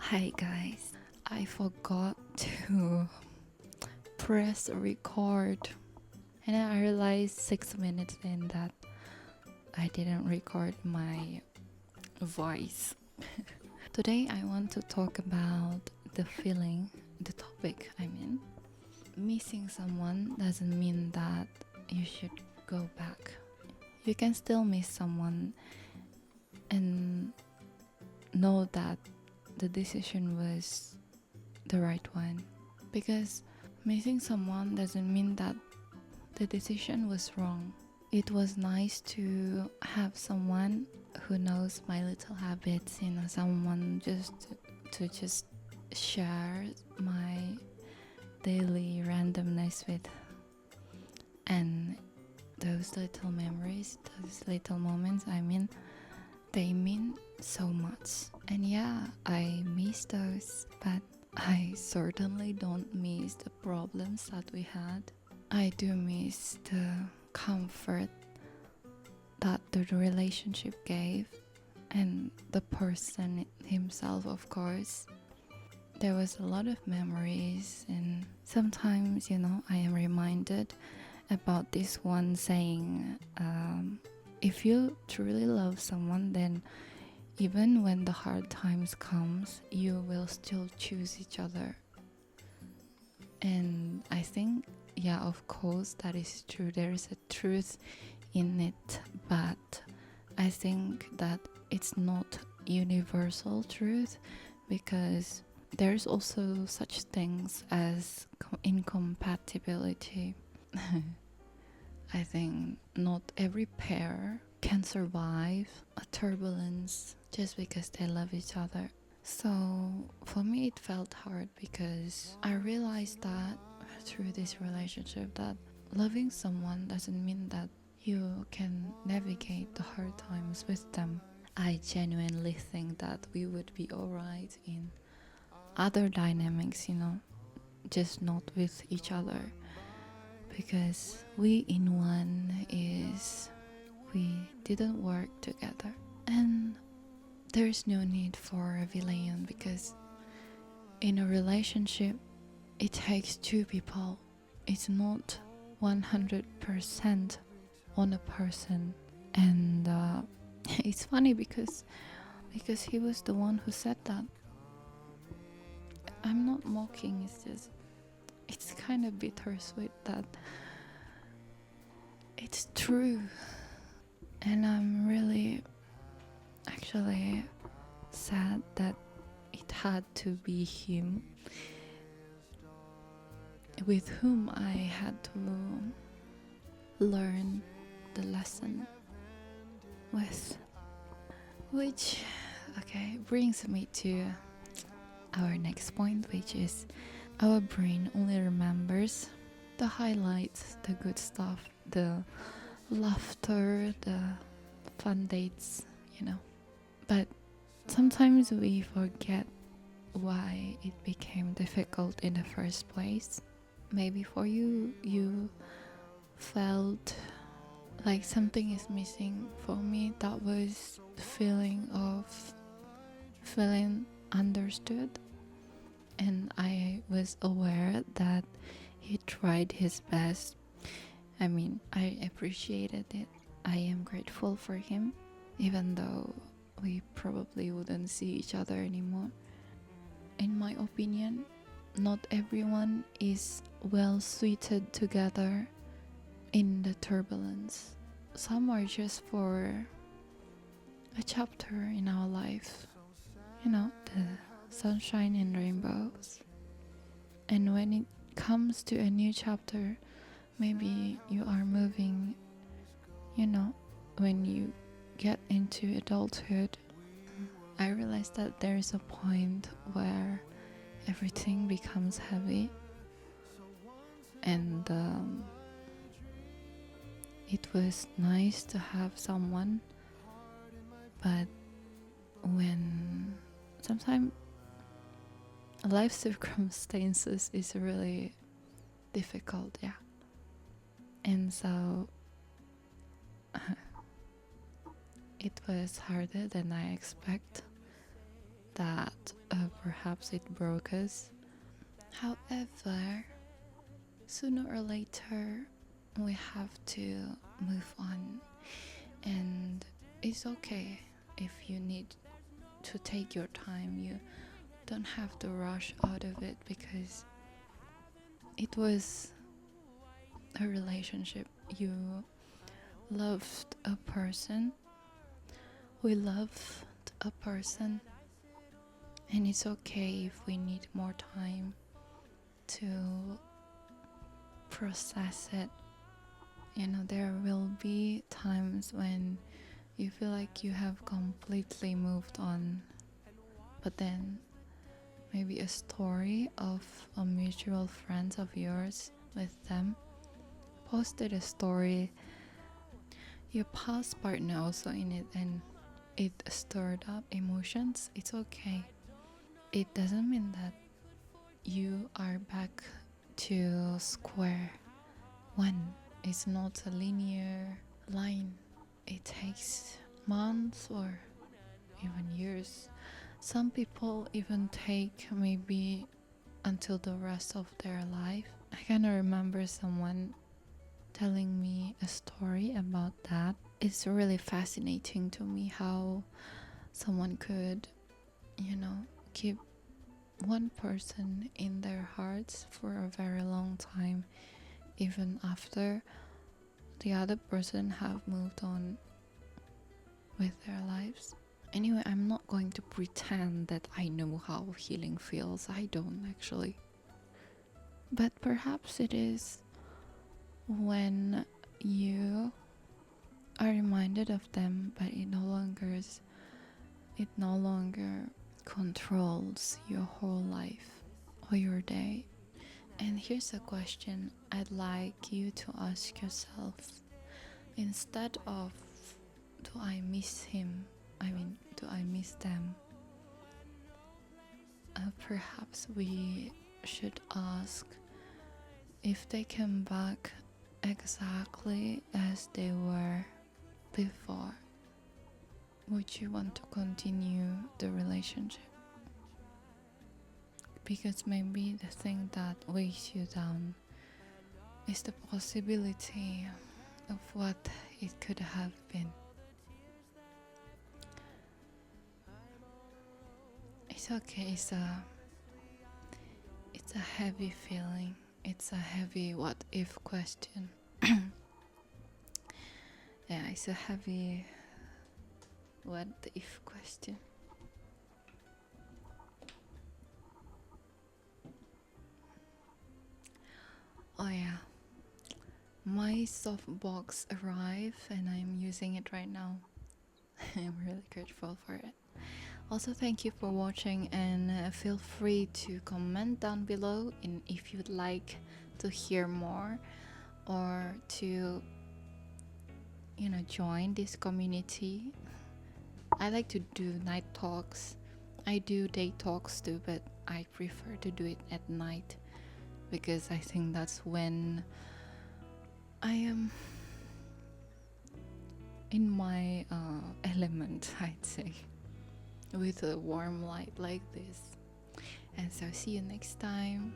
Hi guys, I forgot to press record and I realized 6 minutes in that I didn't record my voice. Today I want to talk about the topic I mean. Missing someone doesn't mean that you should go back. You can still miss someone and know that the decision was the right one, because missing someone doesn't mean that the decision was wrong. It was nice to have someone who knows my little habits, someone to just share my daily randomness with, and those little memories, those little moments, they mean so much. And yeah, I miss those, but I certainly don't miss the problems that we had. I do miss the comfort that the relationship gave, and the person himself, of course. There was a lot of memories, and sometimes, I am reminded about this one saying, if you truly love someone, then even when the hard times comes, you will still choose each other. And I think, yeah, of course, that is true. There is a truth in it, but I think that it's not universal truth, because there's also such things as incompatibility. I think not every pair can survive a turbulence just because they love each other. So for me it felt hard, because I realized that through this relationship that loving someone doesn't mean that you can navigate the hard times with them. I genuinely think that we would be alright in other dynamics, just not with each other. Because we in one is we didn't work together. And there's no need for a villain, because in a relationship it takes two people. It's not 100% on a person. And it's funny because he was the one who said that. I'm not mocking, it's kind of bittersweet that it's true. And I'm really actually sad that it had to be him with whom I had to learn the lesson with. Which, brings me to our next point, which is our brain only remembers the highlights, the good stuff, the laughter, the fun dates, But sometimes we forget why it became difficult in the first place. Maybe for you felt like something is missing. For me, that was the feeling of feeling understood. And I was aware that he tried his best. I appreciated it. I am grateful for him, even though we probably wouldn't see each other anymore. In my opinion, not everyone is well suited together in the turbulence. Some are just for a chapter in our life, the sunshine and rainbows. And when it comes to a new chapter, maybe you are moving, when you get into adulthood, I realized that there is a point where everything becomes heavy, and it was nice to have someone, but when sometimes life circumstances is really difficult, and so it was harder than I expect. that perhaps it broke us. However, sooner or later, we have to move on, and it's okay if you need to take your time. You don't have to rush out of it because it was a relationship. You loved a person, we loved a person, and it's okay if we need more time to process it. You know, there will be times when you feel like you have completely moved on, but then maybe a story of a mutual friend of yours with them posted a story, your past partner also in it, and it stirred up emotions. It's okay. It doesn't mean that you are back to square one. It's not a linear line. It takes months or even years. Some people even take maybe until the rest of their life. I kind of remember someone telling me a story about that. It's really fascinating to me how someone could, keep one person in their hearts for a very long time, even after the other person have moved on with their lives. Anyway, I'm not going to pretend that I know how healing feels. I don't actually. But perhaps it is when you are reminded of them, but it no longer controls your whole life or your day. And here's a question I'd like you to ask yourself. Instead of, do I miss him? Do I miss them? Perhaps we should ask if they come back exactly as they were before. Would you want to continue the relationship? Because maybe the thing that weighs you down is the possibility of what it could have been. It's okay, it's a heavy feeling. It's a heavy what if question. Yeah, it's a heavy what if question. Oh yeah, my softbox arrived and I'm using it right now. I'm really grateful for it. Also, thank you for watching, and feel free to comment down below and if you'd like to hear more or to join this community. I like to do night talks. I do day talks too, but I prefer to do it at night because I think that's when I am in my element, I'd say, with a warm light like this. And so see you next time.